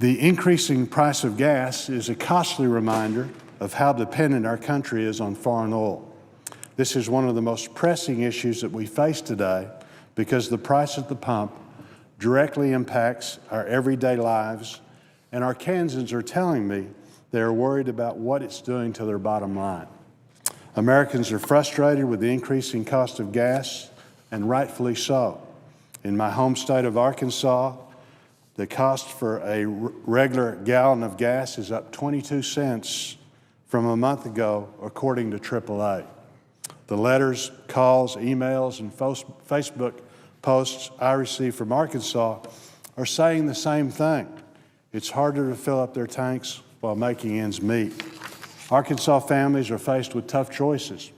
The increasing price of gas is a costly reminder of how dependent our country is on foreign oil. This is one of the most pressing issues that we face today because the price at the pump directly impacts our everyday lives, and Arkansans are telling me they're worried about what it's doing to their bottom line. Americans are frustrated with the increasing cost of gas, and rightfully so. In my home state of Arkansas, the cost for a regular gallon of gas is up 22 cents from a month ago, according to AAA. The letters, calls, emails, and Facebook posts I receive from Arkansas are saying the same thing. It's harder to fill up their tanks while making ends meet. Arkansas families are faced with tough choices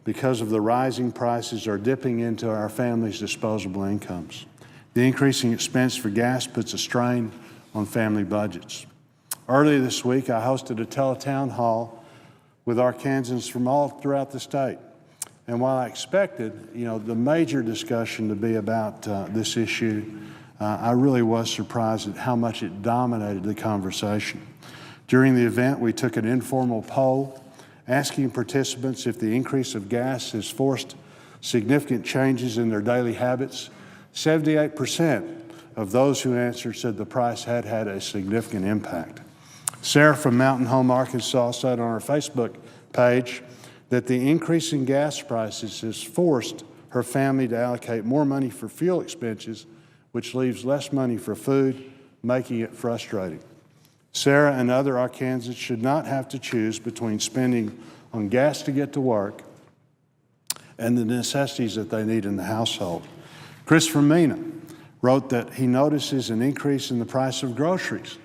because of the rising prices are dipping into our families' disposable incomes. The increasing expense for gas puts a strain on family budgets. Earlier this week, I hosted a teletown hall with Arkansans from all throughout the state. And while I expected, the major discussion to be about this issue, I really was surprised at how much it dominated the conversation. During the event, we took an informal poll asking participants if the increase of gas has forced significant changes in their daily habits. 78% of those who answered said the price had had a significant impact. Sarah from Mountain Home, Arkansas said on our Facebook page that the increase in gas prices has forced her family to allocate more money for fuel expenses, which leaves less money for food, making it frustrating. Sarah and other Arkansans should not have to choose between spending on gas to get to work and the necessities that they need in the household. Chris from Mena wrote that he notices an increase in the price of groceries.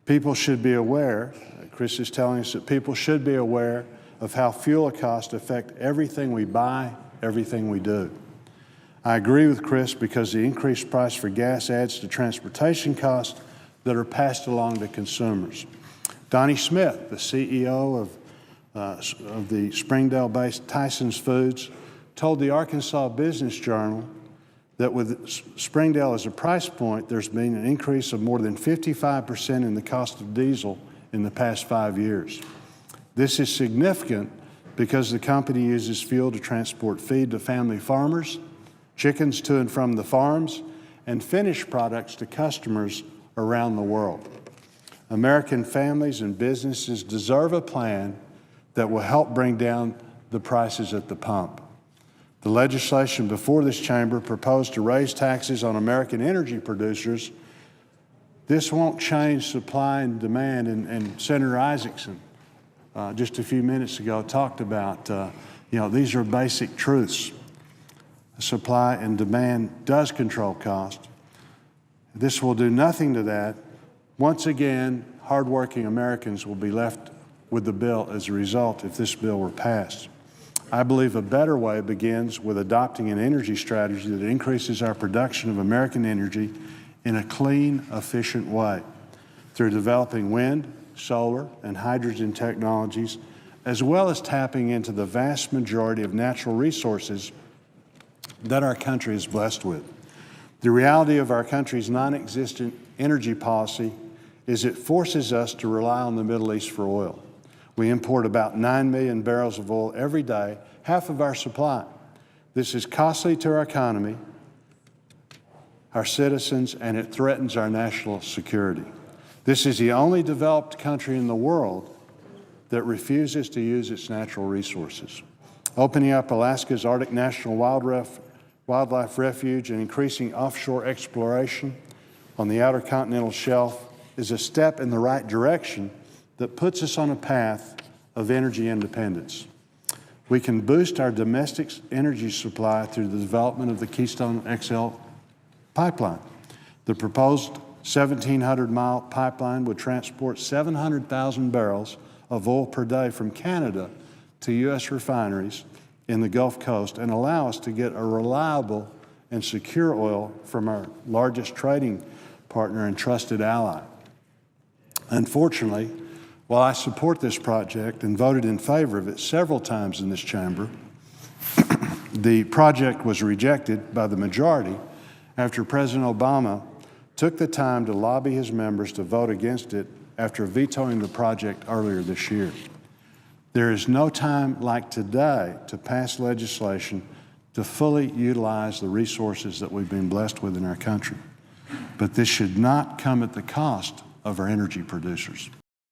People should be aware, Chris is telling us that people should be aware of how fuel costs affect everything we buy, everything we do. I agree with Chris because the increased price for gas adds to transportation costs that are passed along to consumers. Donnie Smith, the CEO of the Springdale-based Tyson's Foods, told the Arkansas Business Journal that with Springdale as a price point, there's been an increase of more than 55% in the cost of diesel in the past 5 years. This is significant because the company uses fuel to transport feed to family farmers, chickens to and from the farms, and finished products to customers around the world. American families and businesses deserve a plan that will help bring down the prices at the pump. The legislation before this chamber proposed to raise taxes on American energy producers. This won't change supply and demand, and Senator Isaacson just a few minutes ago talked about, these are basic truths. Supply and demand does control cost. This will do nothing to that. Once again, hardworking Americans will be left with the bill as a result if this bill were passed. I believe a better way begins with adopting an energy strategy that increases our production of American energy in a clean, efficient way through developing wind, solar, and hydrogen technologies, as well as tapping into the vast majority of natural resources that our country is blessed with. The reality of our country's non-existent energy policy is it forces us to rely on the Middle East for oil. We import about 9 million barrels of oil every day, half of our supply. This is costly to our economy, our citizens, and it threatens our national security. This is the only developed country in the world that refuses to use its natural resources. Opening up Alaska's Arctic National Wildlife Refuge and increasing offshore exploration on the outer continental shelf is a step in the right direction that puts us on a path of energy independence. We can boost our domestic energy supply through the development of the Keystone XL pipeline. The proposed 1,700-mile pipeline would transport 700,000 barrels of oil per day from Canada to U.S. refineries in the Gulf Coast and allow us to get a reliable and secure oil from our largest trading partner and trusted ally. Unfortunately, while I support this project and voted in favor of it several times in this chamber, the project was rejected by the majority after President Obama took the time to lobby his members to vote against it after vetoing the project earlier this year. There is no time like today to pass legislation to fully utilize the resources that we've been blessed with in our country. But this should not come at the cost of our energy producers.